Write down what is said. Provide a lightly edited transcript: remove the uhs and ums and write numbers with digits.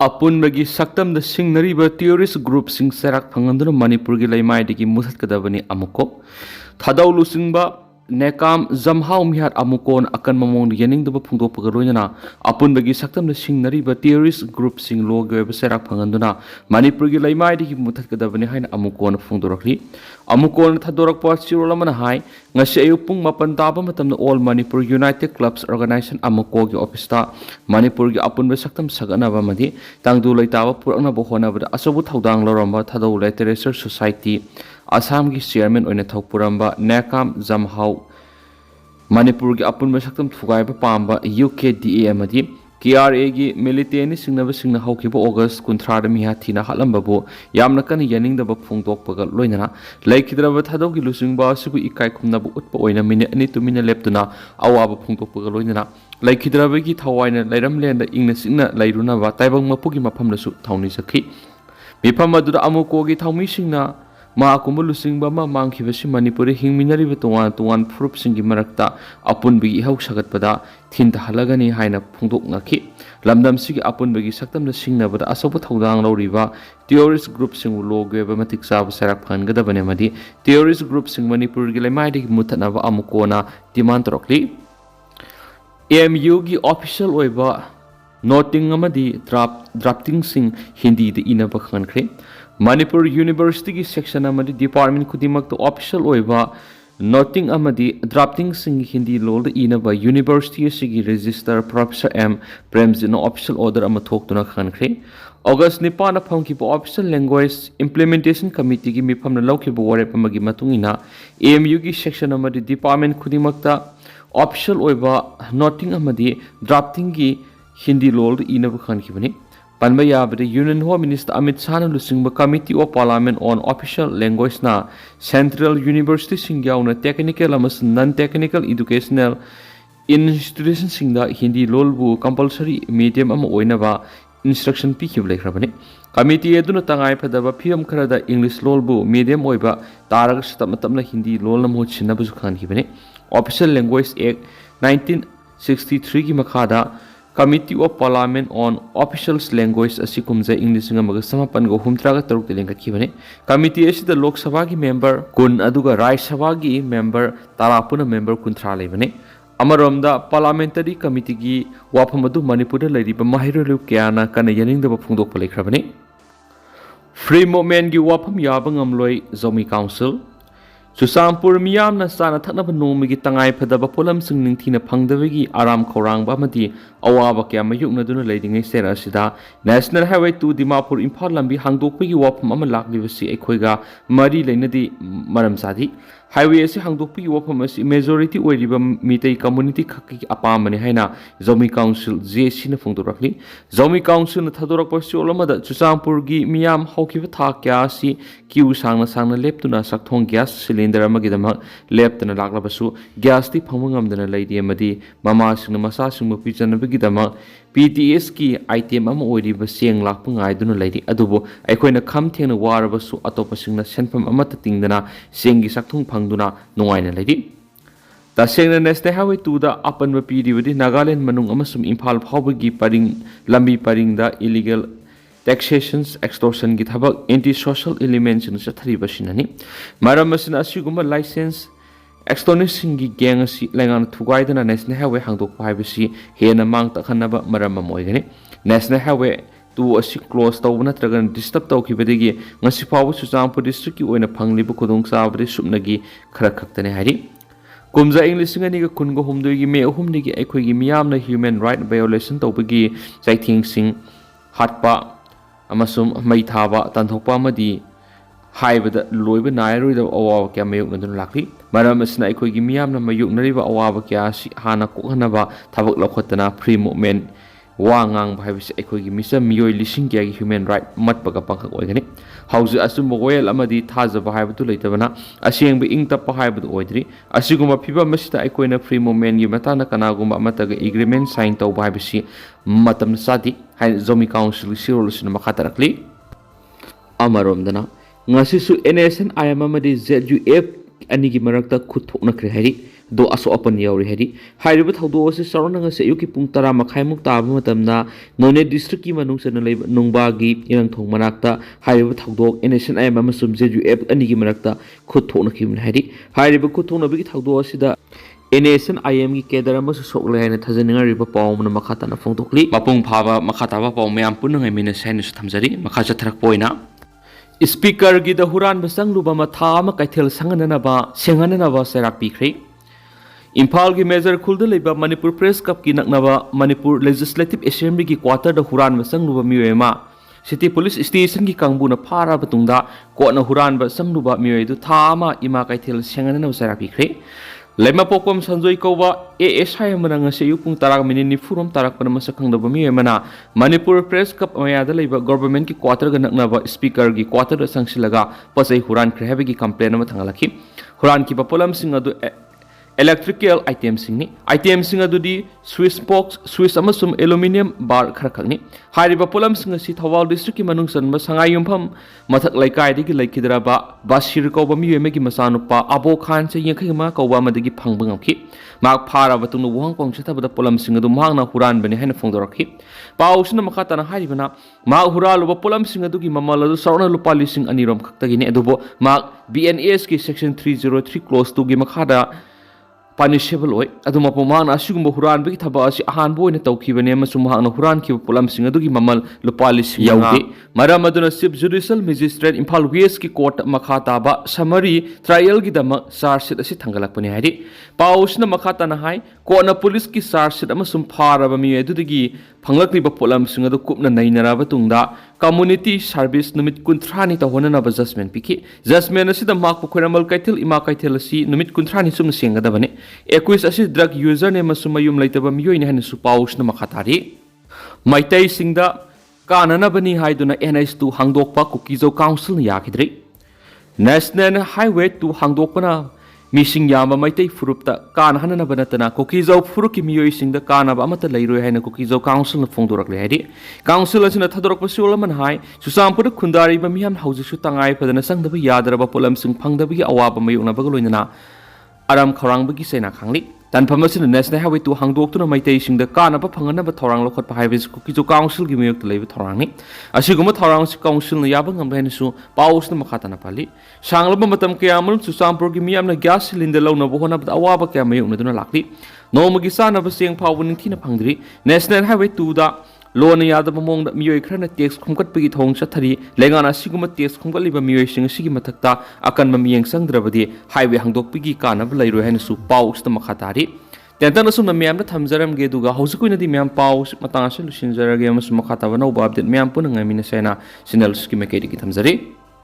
अपुनबगी सक्तम the सिंगनरीब tourist group सिंग सेराक फंगंदुन मणिपुर की लैमाइदगी मुथतकदबनी अमुको थादौ लुसिंगबा नेकाम जमहाउ मिहार अमुकोन अकन ममोन यनिंगदब फुंगदोपग लोइना अपुनबगी सक्तम the सिंगनरीब tourist group सिंग लोगोब सेराक फंगंदुना मणिपुर की लैमाइदगी मुथतकदबनी हाइन अमुकोन फुंगदोरखली अमुकोन थादोरकपा चिरोल अमना हाय ngasi ayuk pung mapan taba matamna all Manipur United Clubs Organization amuko gi office ta Manipur gi apunba saktam sagana ba madi tangdu lai taba purana bo hona ba asobu thaudang loramba Thadou Literature Society Assam gi chairman oina thokpuramba Nekam Jamhau Manipur gi apunba saktam thugai ba pamba UKDA amadi KRA gi military singnaba singna haukiba August 13 mi hathina halambabu yamna kan yaning da ba phungtok pagal loinana laikhidraba Thadou gi lusingba sibu ikai khumna bu utpa oina mine ani tumina leptuna awaba phungtok pagal loinana laikhidraba gi thawaina lairam lenda ingna singna lairuna ba taibang mapugi mafamna su thauni sakhi mifam adu amuko gi thaumi singna मा कुंभ लुसिंगबा मा मांगखिबसि मणिपुर हिंगमिनरिबा तोंगान तोंगान फ्रुपसिंगी मरक्ता अपुनबी इहौ सगतपदा थिनता हलगनी हाइना फुंदोकनाखि लमदमसिगी अपुनबगी सक्तमना सिंगनबदा असोब थौदांग लौरिबा टूरिस्ट ग्रुप सिंग लोगेबा मतिक चाब सेराक फनगदबने मदि टूरिस्ट ग्रुप सिंग मणिपुर गी लैमाइदगी मुथनबा अमुकोना डिमांड तोरकली एमयू गी ऑफिशियल ओइबा नोटिंग अमदी ड्राफ्टिंग सिंग हिंदी द इनबा खनखरे Manipur University की section अमदी department खुदिमक तो official ओइबा noting अमदी drafting सिंग हिंदी लोल इनबा university सिगी register Professor M Premjino official order अम थोक्तुना खनखरे August 9 फंखिबा official language implementation committee की मिफमना लौखिबा वरेप अमगी मतुंगिना AMU की section अमदी department खुदिमक ता official ओइबा noting अमदी drafting की हिंदी लोल इनबा खनखिबनी Panbayabri Union Home Minister Amit Shah Lusingba Committee of Parliament on Official Language na Central University Singyauna Technical amas Non-Technical Educational Institution Singda Hindi Lolbu Compulsory Medium ama oinaba instruction pikibla khrabani Committee eduna tangai phadaba phiam kharada English Lolbu medium oiba tarag stamatamna Hindi lolna mohut sinabu khan kibani Official Language Act 1963 ki makhada Committee of Parliament on Official Language asikumza English ngamaga samapan go humtraga taruk telenga kibane Committee asi the Lok Sabha ki member kun aduga Raj Sabha ki member tarapuna member kunthra lebane Amaromda Parliamentary Committee ki wapamadu Manipur laidiba mahirolu kyana kana yaningda phungdok palekhrabane Free Movement ki wapam yabang amloi Zomi Council Susampur miyam na sana thaknaba nomigi tangai phadaba polam sing ningthina phangdabagi aram khorangba amadi awaba kya mayukna duna leidingai sera asida National Highway 2 Dimapur Imphal lambi hangdokpagi wapam ama laklibasi aikhoiga mari leinadi maram sadi Highway asi hangdokpagi wapam asi majority oiriba mitei community khaki apamani haina Zomi Council JC na phungdorakli Zomi Council na thadorakpa solamada Susampur gi miyam haukiba tha kya asi kiu sangna leptuna sakthong gas cylinder amagidama leptana laklabasu gas ti phamngamdana leidi amadi mama singna masa singmu pijanabagidama PTS ki item ama oiriba seng lakpa ngaiduna leidi adubo aikoina kham thengna warabasu atopa singna senpam amata tingdana sengi sakthong phangduna nungaina leidi Tasengna National Highway 2 da apanba pidibadi Nagaland manung amasum Imphal phawbagi paring lambi paring da illegal taxations extortion ki thabak anti-social elements in sathari basinani maram masina asiguma license extortion ki gang asi langan thugaidana National Highway hangdok paibasi hena mang takhanaba maram moigani National Highway 2 asi close tawna tragan disturb tawkibadegi ngasi pawu Susampur district ki oina phanglibu khudong sabri subnagi khara khaktane hari Kumza English ngani ga kungo humdoigi me humnigi aikhoigi miyamna human right violation tawbagi saithing sing hatpa amasum mai thaba tanthokpa amadi haibada loiba nairoi da awawa kya mayuk nadun lakli maram asna aikhoigi miyamna mayuk nariba awawa kya si hana kokhanaba thabak lakhotana free movement wangang bhaibisi aikhoigi misa miyoi lising kya gi human right matpaga pangkhak oigani hauju asum boyel amadi thajaba haibatu leitabana asengbe ingtappa haibatu oidri asiguma phiba masita aikoina free movement gi matana kanaguma amataga agreement sign tawba haibisi matam sadi hai Zomi Council sirolusin makhatarakli amaromdana ngasisu NSN IM amadi ZUF anigi marakta Khut Thoknakhre hairi do asopan yaore hairi hairi Thadou ase sarona nga se yuki pung tara makhai muk ta ba matamna none district ki manung se na leiba nungba gi irang thong manakta hairi Thadou NSN IM amasum JUF ani gi manakta khut thoknakhre hairi hairi khut thoknabi gi Thadou asida NSN IM की केदर में सोकले है थजनिंग रिबा पाव मन मखाता न फोंदोकली मपुंग फाबा मखाता बा पाव मयाम पुन ngai मिन sign थमजरी मखा चथरक पोइना speaker की द हुरान बसंग लुबा मथा म कैथेल संगननबा सेंगननबा सेराक पिख्रे इम्फाल की मेजर खुलद लेबा मणिपुर प्रेस कप की नकनबा मणिपुर लेजिस्लेटिव असेंबली की क्वार्टर द हुरान बसंग लुबा मिवेमा सिटी पुलिस स्टेशन की कांगबुना फारा बतुंगदा कोना हुरान बसंग लुबा मिवेदु थामा इमा कैथेल सेंगननबा सेराक पिख्रे Lema pokom sanjoi kowa ASI manang se yupung tarak minini furum tarak pana masakang da bami mana Manipur Press Cup maya da leiba government ki quarter ga nakna ba speaker gi quarter da sangsilaga pasai huran krehebe gi complain ma thangalaki huran ki papolam sing adu electrical item sing ni item sing adu di Swiss box Swiss amasum aluminium bar kharak ni hari papolam sing si Thawal district ki manung san ma sangai yumpham mathak laikai di ki laikidra ba basir ko ba mi me gi masanu pa abo khan se yengkhai ma ko ba ma gi phangbang ki mak phara batung no wang kong chata ba polam sing adu mang na huran bani haina phongdorakhi pausna makata na hari bana ma hural ba polam sing adu gi mamal adu sarna lupa lising anirom khakta gi ne adu bo mak BNS ki section 303 close to gi makhada punishable oi aduma pomang asigumba huran bi thaba asi ahan boina tawkhibane amasum hangna huran ki polam sing adugi mamal lupalis yaude maram aduna chief judicial magistrate Imphal West ki court makha taba summary trial gi dama charge sheet asi thangalakpani hari pausna makha ta na hai kona police ki charge sheet amasum pharaba mi adudigi phanglakliba polam sing adu kupna nainaraba tungda community service numit kuntrani ta honana ba judgment piki judgment asi da mak khoramal kaithil ima kaithil asi numit kuntrani sum senga da bane 21 asi drug user ne masumayum laitaba miyoi ne hanu paus na makhatari maitai singda kanana bani haiduna NS2 hangdokpa Kuki Council ya khidri National Highway to hangdokpana missing yama maitai furupta kan hanana banatana Kuki furuki miyoi singda kana ba amata lairoi haina Kuki Council na phongdorak le hadi council asina thadorok pasulaman hai susampur khundari ba miyam haujisu tangai padana sangdaba yadraba polam sing phangdabi awaba mayuna bagaloinana aram khorang bagi sena khangli tan phamasina National Highway to hangdok tuna maitai singda kana ba phangana ba thorang lokhot pa highways Kuki Council gi miyok leiba thorang ni asiguma thorang si council na yabang amben su paus na makhata na pali sanglaba matam kya mun susampur gi miyam na gas cylinder lawna bo hona ba awaba kya mayok na duna lakli nomagi sana ba seng phawun thina phangdri National Highway 2 da Lona yada mong miyoi khrana tax khumkat pagi thong chathari lengana siguma tax khumkaliba miyoi sing sigi mathakta akan mamiyeng sangdrabadi highway hangdok pigi kana lairoi haina su paus ta makhatari tentana sum miyam na thamjaram ge duga hausukuina di miyam paus matang se lusinjarage mas makhata ba no update miyam punanga mina sena signal scheme ke di thamjari